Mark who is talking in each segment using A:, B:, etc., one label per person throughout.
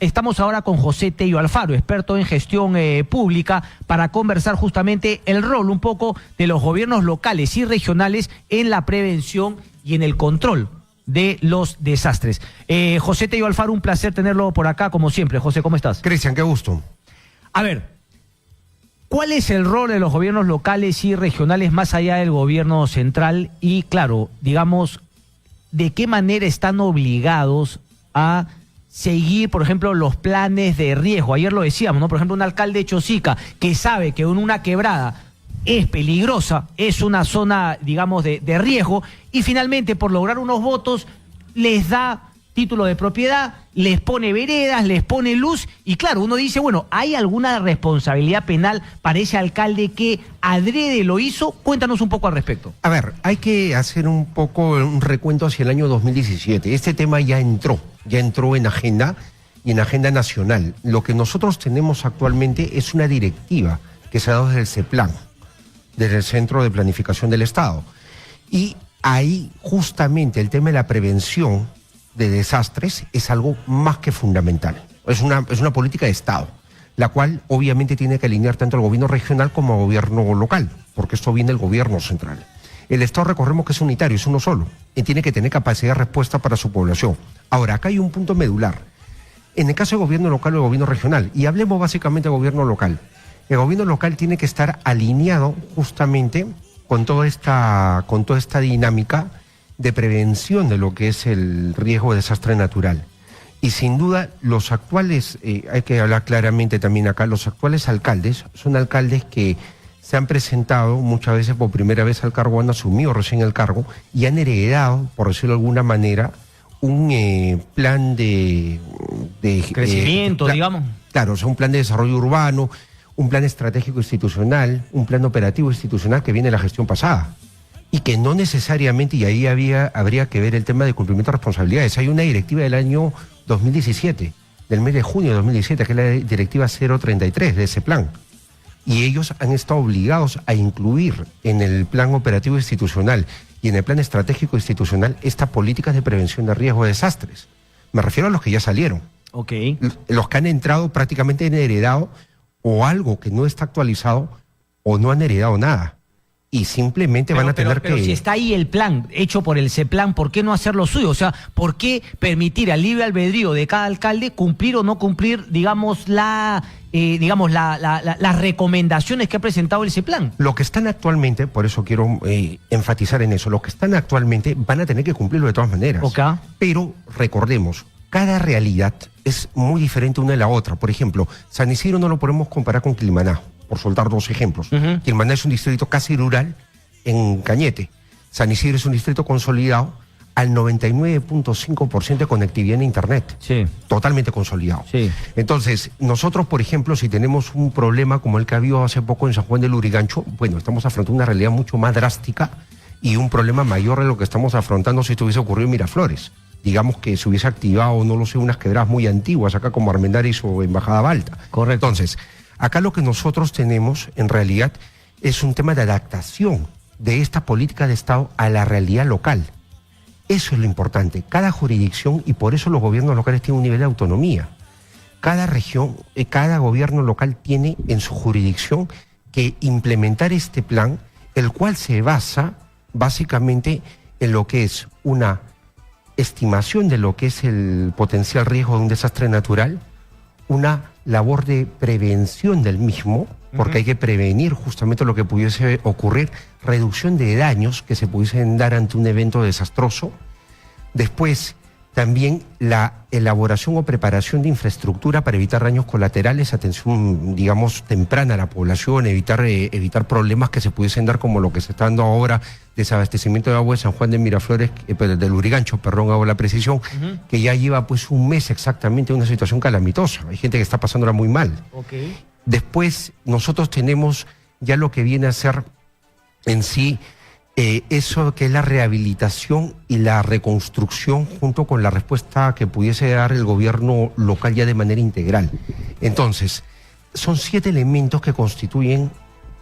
A: estamos ahora con José Tello Alfaro, experto en gestión pública, para conversar justamente el rol un poco de los gobiernos locales y regionales en la prevención y en el control de los desastres. José Tello Alfaro, un placer tenerlo por acá, como siempre. José, ¿cómo estás?
B: Cristian, qué gusto.
A: A ver, ¿cuál es el rol de los gobiernos locales y regionales más allá del gobierno central? Y claro, digamos, ¿de qué manera están obligados a seguir, por ejemplo, los planes de riesgo? Ayer lo decíamos, ¿no? Por ejemplo, un alcalde de Chosica que sabe que en una quebrada es peligrosa, es una zona, digamos, de riesgo, y finalmente, por lograr unos votos, les da título de propiedad, les pone veredas, les pone luz, y claro, uno dice, bueno, ¿hay alguna responsabilidad penal para ese alcalde que adrede lo hizo? Cuéntanos un poco al respecto.
B: A ver, hay que hacer un poco un recuento hacia el año 2017. Este tema ya entró en agenda y en agenda nacional. Lo que nosotros tenemos actualmente es una directiva que se ha dado desde el CEPLAN, desde el Centro de Planificación del Estado. Y ahí justamente el tema de la prevención de desastres es algo más que fundamental. Es una política de Estado, la cual obviamente tiene que alinear tanto al gobierno regional como al gobierno local, porque esto viene del gobierno central. El Estado, recordemos que es unitario, es uno solo, y tiene que tener capacidad de respuesta para su población. Ahora, acá hay un punto medular. En el caso del gobierno local o del gobierno regional, y hablemos básicamente del gobierno local, el gobierno local tiene que estar alineado justamente con toda esta dinámica de prevención de lo que es el riesgo de desastre natural. Y sin duda, los actuales, hay que hablar claramente también acá, los actuales alcaldes son alcaldes que se han presentado muchas veces por primera vez al cargo, han asumido recién el cargo y han heredado, por decirlo de alguna manera, un plan de
A: crecimiento, digamos.
B: Claro, o sea, un plan de desarrollo urbano, un plan estratégico institucional, un plan operativo institucional que viene de la gestión pasada. Y que no necesariamente, y ahí habría que ver el tema de cumplimiento de responsabilidades. Hay una directiva del año 2017, del mes de junio de 2017, que es la directiva 033 de ese plan. Y ellos han estado obligados a incluir en el plan operativo institucional y en el plan estratégico institucional estas políticas de prevención de riesgo de desastres. Me refiero a los que ya salieron.
A: Ok.
B: Los que han entrado prácticamente han heredado o algo que no está actualizado o no han heredado nada. Y simplemente van a tener que...
A: Pero si está ahí el plan hecho por el CEPLAN, ¿por qué no hacer lo suyo? O sea, ¿por qué permitir al libre albedrío de cada alcalde cumplir o no cumplir, digamos, las recomendaciones que ha presentado el CEPLAN?
B: Lo que están actualmente, por eso quiero enfatizar en eso, los que están actualmente van a tener que cumplirlo de todas maneras.
A: Okay.
B: Pero recordemos, cada realidad es muy diferente una de la otra. Por ejemplo, San Isidro no lo podemos comparar con Quilmaná, por soltar dos ejemplos. Quilmaná es un distrito casi rural en Cañete. San Isidro es un distrito consolidado al 99.5% de conectividad en Internet.
A: Sí.
B: Totalmente consolidado.
A: Sí.
B: Entonces, nosotros, por ejemplo, si tenemos un problema como el que ha habido hace poco en San Juan del Lurigancho, bueno, estamos afrontando una realidad mucho más drástica y un problema mayor de lo que estamos afrontando si esto hubiese ocurrido en Miraflores. Digamos que se hubiese activado, no lo sé, unas quebradas muy antiguas, acá como Armendáriz o Embajada Balta.
A: Correcto.
B: Entonces, acá lo que nosotros tenemos, en realidad, es un tema de adaptación de esta política de Estado a la realidad local. Eso es lo importante. Cada jurisdicción, y por eso los gobiernos locales tienen un nivel de autonomía. Cada región, cada gobierno local tiene en su jurisdicción que implementar este plan, el cual se basa básicamente en lo que es una estimación de lo que es el potencial riesgo de un desastre natural, una labor de prevención del mismo, porque hay que prevenir justamente lo que pudiese ocurrir, reducción de daños que se pudiesen dar ante un evento desastroso. Después, también la elaboración o preparación de infraestructura para evitar daños colaterales, atención, digamos, temprana a la población, evitar problemas que se pudiesen dar como lo que se está dando ahora, desabastecimiento de agua de San Juan de Miraflores, del Lurigancho, perdón, hago la precisión, que ya lleva pues un mes exactamente una situación calamitosa. Hay gente que está pasándola muy mal.
A: Okay.
B: Después, nosotros tenemos ya lo que viene a ser en sí eso que es la rehabilitación y la reconstrucción junto con la respuesta que pudiese dar el gobierno local ya de manera integral. Entonces, son 7 elementos que constituyen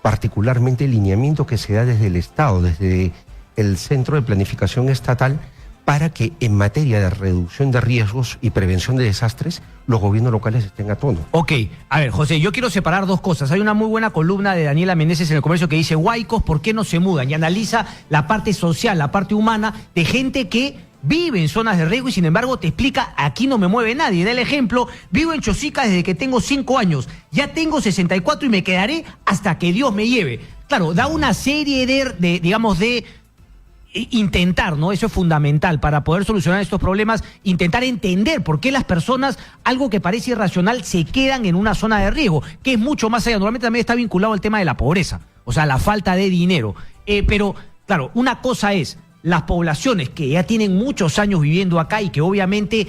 B: particularmente el lineamiento que se da desde el Estado, desde el Centro de Planificación Estatal, para que en materia de reducción de riesgos y prevención de desastres, los gobiernos locales estén a tono.
A: Ok, a ver, José, yo quiero separar dos cosas. Hay una muy buena columna de Daniela Meneses en El Comercio que dice, huaicos, ¿por qué no se mudan? Y analiza la parte social, la parte humana de gente que vive en zonas de riesgo y sin embargo te explica, aquí no me mueve nadie. Da el ejemplo, vivo en Chosica desde que tengo 5 años, ya tengo 64 y me quedaré hasta que Dios me lleve. Claro, da una serie de intentar, ¿no? Eso es fundamental para poder solucionar estos problemas, intentar entender por qué las personas, algo que parece irracional, se quedan en una zona de riesgo, que es mucho más allá. Normalmente también está vinculado al tema de la pobreza, o sea, la falta de dinero. Pero, claro, una cosa es las poblaciones que ya tienen muchos años viviendo acá y que obviamente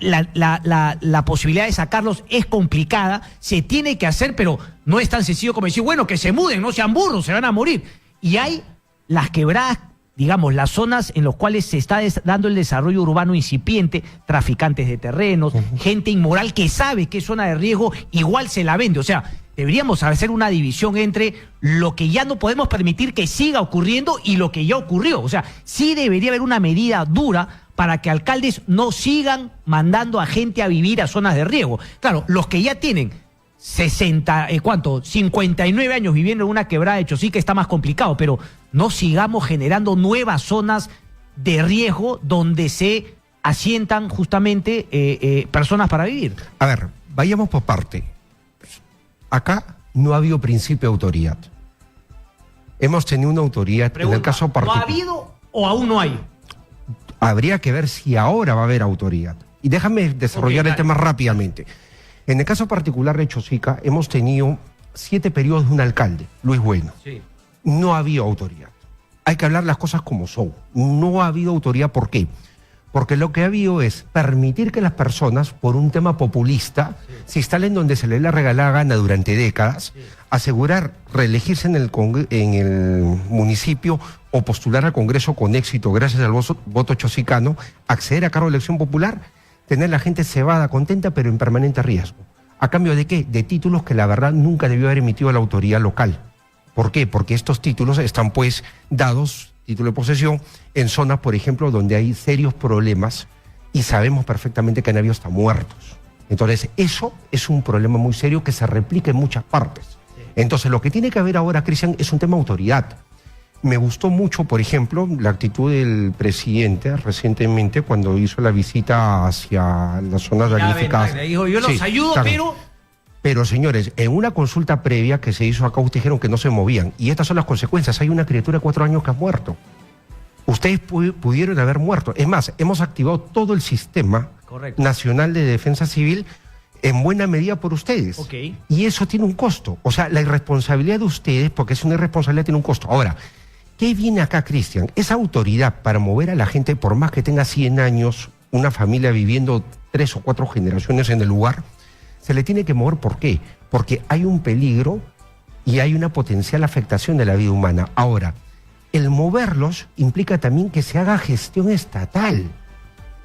A: la posibilidad de sacarlos es complicada, se tiene que hacer, pero no es tan sencillo como decir, bueno, que se muden, no sean burros, se van a morir. Y hay las quebradas, digamos, las zonas en las cuales se está dando el desarrollo urbano incipiente, traficantes de terrenos, gente inmoral que sabe que es zona de riesgo, igual se la vende. O sea, deberíamos hacer una división entre lo que ya no podemos permitir que siga ocurriendo y lo que ya ocurrió. O sea, sí debería haber una medida dura para que alcaldes no sigan mandando a gente a vivir a zonas de riesgo. Claro, los que ya tienen 59 años viviendo en una quebrada de Chosica está más complicado, pero no sigamos generando nuevas zonas de riesgo donde se asientan justamente personas para vivir.
B: A ver, vayamos por parte. Acá no ha habido principio de autoridad. Hemos tenido una autoridad.
A: Pregunta,
B: en el caso particular.
A: ¿no ha habido o aún no hay?
B: Habría que ver si ahora va a haber autoridad. Y déjame desarrollar el tema rápidamente. En el caso particular de Chosica, hemos tenido 7 periodos de un alcalde, Luis Bueno.
A: Sí.
B: No ha habido autoridad. Hay que hablar las cosas como son. No ha habido autoridad, ¿por qué? Porque lo que ha habido es permitir que las personas, por un tema populista, se instalen donde se les la regalada gana durante décadas, asegurar reelegirse en el municipio o postular al Congreso con éxito gracias al voto chosicano, acceder a cargo de elección popular, tener la gente cebada, contenta, pero en permanente riesgo. ¿A cambio de qué? De títulos que la verdad nunca debió haber emitido la autoridad local. ¿Por qué? Porque estos títulos están pues dados, título de posesión, en zonas, por ejemplo, donde hay serios problemas y sabemos perfectamente que han habido hasta muertos. Entonces, eso es un problema muy serio que se replica en muchas partes. Entonces, lo que tiene que haber ahora, Cristian, es un tema de autoridad. Me gustó mucho, por ejemplo, la actitud del presidente recientemente cuando hizo la visita hacia las zonas damnificadas.
A: Dijo, yo los ayudo,
B: Pero, señores, en una consulta previa que se hizo acá, ustedes dijeron que no se movían. Y estas son las consecuencias. Hay una criatura de 4 años que ha muerto. Ustedes pudieron haber muerto. Es más, hemos activado todo el sistema nacional de defensa civil en buena medida por ustedes.
A: Okay.
B: Y eso tiene un costo. O sea, la irresponsabilidad de ustedes, porque es una irresponsabilidad, tiene un costo. Ahora, ¿qué viene acá, Cristian? Esa autoridad para mover a la gente, por más que tenga 100 años, una familia viviendo 3 o 4 generaciones en el lugar, se le tiene que mover. ¿Por qué? Porque hay un peligro y hay una potencial afectación de la vida humana. Ahora, el moverlos implica también que se haga gestión estatal.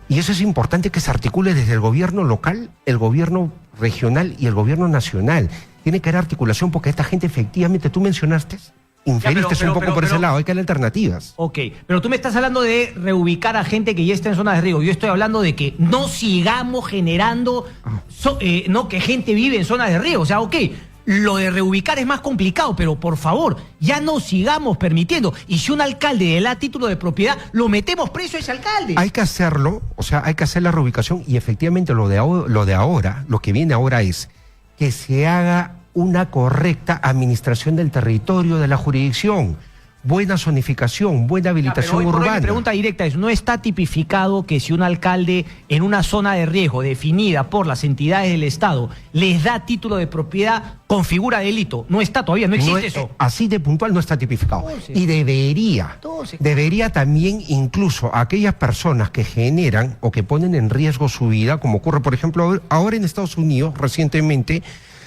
B: Y eso es importante, que se articule desde el gobierno local, el gobierno regional y el gobierno nacional. Tiene que haber articulación porque esta gente efectivamente, tú mencionaste, inferiste un poco por ese lado, hay que dar alternativas.
A: Ok, pero tú me estás hablando de reubicar a gente que ya está en zonas de riesgo. Yo estoy hablando de que no sigamos generando, no que gente vive en zonas de riesgo. O sea, ok, lo de reubicar es más complicado, pero por favor, ya no sigamos permitiendo. Y si un alcalde le da título de propiedad, lo metemos preso a ese alcalde.
B: Hay que hacerlo, o sea, hay que hacer la reubicación y efectivamente lo de ahora, lo que viene ahora es que se haga una correcta administración del territorio, de la jurisdicción, buena zonificación, buena habilitación urbana.
A: Mi pregunta directa es, ¿no está tipificado que si un alcalde en una zona de riesgo definida por las entidades del Estado les da título de propiedad, configura delito? No está todavía, no existe eso.
B: Así de puntual no está tipificado. Y debería también incluso a aquellas personas que generan o que ponen en riesgo su vida, como ocurre, por ejemplo, ahora en Estados Unidos, recientemente,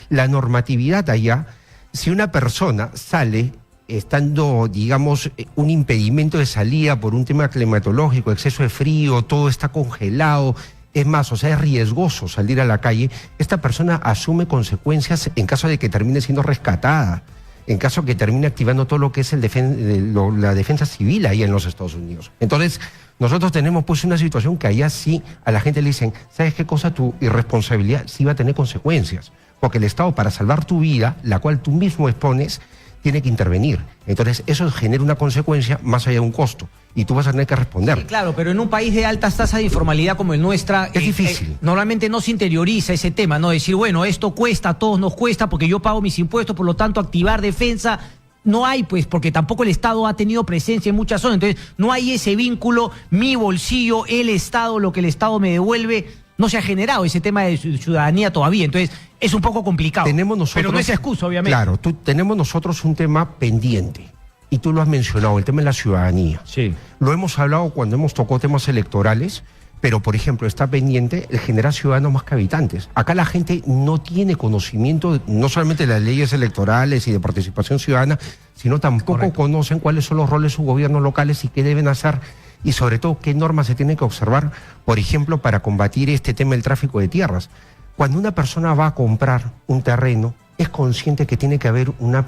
B: la normatividad allá, si una persona sale estando, digamos, un impedimento de salida por un tema climatológico, exceso de frío, todo está congelado, es más, o sea, es riesgoso salir a la calle, esta persona asume consecuencias en caso de que termine siendo rescatada. en caso que termine activando todo lo que es la defensa civil ahí en los Estados Unidos. Entonces, nosotros tenemos pues una situación que allá sí a la gente le dicen, ¿sabes qué cosa? Tu irresponsabilidad sí va a tener consecuencias, porque el Estado, para salvar tu vida, la cual tú mismo expones, tiene que intervenir. Entonces, eso genera una consecuencia más allá de un costo, y tú vas a tener que responder.
A: Sí, claro, pero en un país de altas tasas de informalidad como el nuestro,
B: es difícil.
A: Normalmente no se interioriza ese tema, ¿no? Decir, bueno, esto cuesta, a todos nos cuesta, porque yo pago mis impuestos, por lo tanto, activar defensa no hay, pues, porque tampoco el Estado ha tenido presencia en muchas zonas. Entonces, no hay ese vínculo, mi bolsillo, el Estado, lo que el Estado me devuelve. No se ha generado ese tema de ciudadanía todavía, entonces es un poco complicado. Pero no es excusa, obviamente.
B: Claro, tenemos nosotros un tema pendiente, y tú lo has mencionado, el tema de la ciudadanía.
A: Sí.
B: Lo hemos hablado cuando hemos tocado temas electorales, pero, por ejemplo, está pendiente el generar ciudadanos más que habitantes. Acá la gente no tiene conocimiento, no solamente de las leyes electorales y de participación ciudadana, sino tampoco conocen cuáles son los roles de sus gobiernos locales y qué deben hacer, y sobre todo qué normas se tienen que observar, por ejemplo, para combatir este tema del tráfico de tierras. Cuando una persona va a comprar un terreno, es consciente que tiene que haber una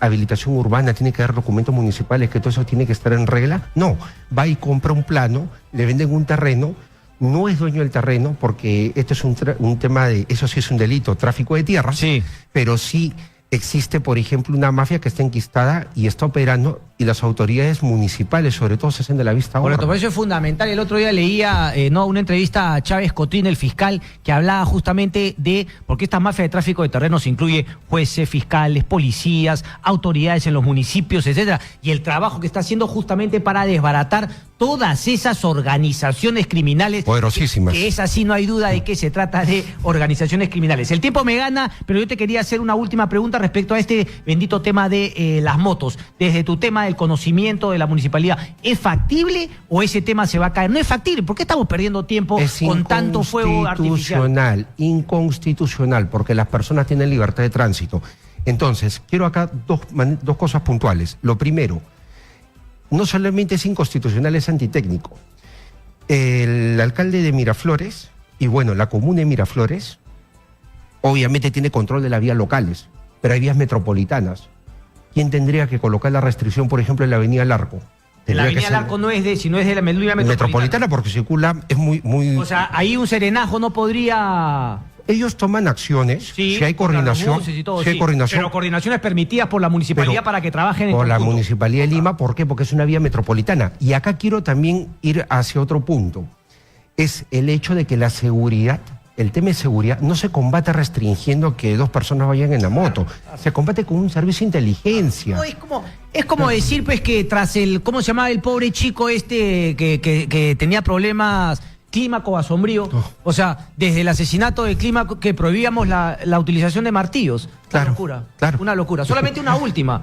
B: habilitación urbana, tiene que haber documentos municipales, que todo eso tiene que estar en regla. No, va y compra un plano, le venden un terreno, no es dueño del terreno, porque esto es un tema de, eso sí es un delito, tráfico de tierras,
A: sí,
B: pero sí existe, por ejemplo, una mafia que está enquistada y está operando, y las autoridades municipales, sobre todo, se hacen de la vista gorda.
A: Por eso es fundamental. El otro día leía una entrevista a Chávez Cotín, el fiscal, que hablaba justamente de, porque esta mafia de tráfico de terrenos incluye jueces, fiscales, policías, autoridades en los municipios, etcétera, y el trabajo que está haciendo justamente para desbaratar todas esas organizaciones criminales.
B: Poderosísimas.
A: Que es así, no hay duda de que se trata de organizaciones criminales. El tiempo me gana, pero yo te quería hacer una última pregunta respecto a este bendito tema de las motos. Desde tu tema del conocimiento de la municipalidad, ¿es factible o ese tema se va a caer? No es factible. ¿Por qué estamos perdiendo tiempo con tanto fuego artificial?
B: Inconstitucional, porque las personas tienen libertad de tránsito. Entonces, quiero acá dos cosas puntuales. Lo primero, no solamente es inconstitucional, es antitécnico. El alcalde de Miraflores, y bueno, la comuna de Miraflores, obviamente tiene control de las vías locales, pero hay vías metropolitanas. ¿Quién tendría que colocar la restricción, por ejemplo, en la avenida Larco?
A: La avenida Larco no es de, sino es de la medida metropolitana.
B: Porque circula, es muy...
A: O sea, ahí un serenajo no podría...
B: Ellos toman acciones,
A: sí,
B: si hay coordinación,
A: hay coordinación. Pero coordinaciones permitidas por la municipalidad para que trabajen en
B: por la Municipalidad de Lima. ¿Por qué? Porque es una vía metropolitana. Y acá quiero también ir hacia otro punto. Es el hecho de que la seguridad, el tema de seguridad, no se combate restringiendo que dos personas vayan en la moto. Se combate con un servicio de inteligencia.
A: No, es como decir, pues, que tras el... ¿Cómo se llamaba el pobre chico este que tenía problemas... Clímaco a Sombrío, o sea, desde el asesinato de Clímaco, que prohibíamos la utilización de martillos? Una locura, una locura. Solamente una última.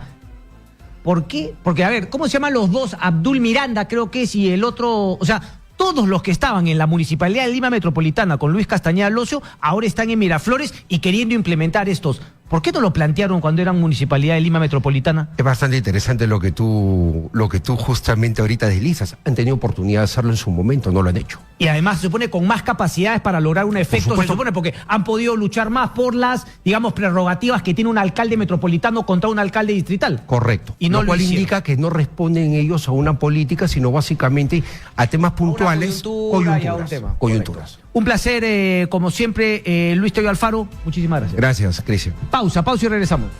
A: ¿Por qué? Porque, a ver, ¿cómo se llaman los dos? Abdul Miranda, creo que es, y el otro... O sea, todos los que estaban en la Municipalidad de Lima Metropolitana con Luis Castañeda Locio, ahora están en Miraflores y queriendo implementar estos. ¿Por qué no lo plantearon cuando eran Municipalidad de Lima Metropolitana?
B: Es bastante interesante lo que tú justamente ahorita deslizas. Han tenido oportunidad de hacerlo en su momento, no lo han hecho.
A: Y además se supone con más capacidades para lograr un efecto, se supone, porque han podido luchar más por las, digamos, prerrogativas que tiene un alcalde metropolitano contra un alcalde distrital.
B: Correcto.
A: Y no
B: lo cual indica que no responden ellos a una política, sino básicamente a temas puntuales, coyunturas.
A: Un placer, como siempre, Luis Tello Alfaro. Muchísimas gracias.
B: Gracias, Cristian.
A: Pausa y regresamos.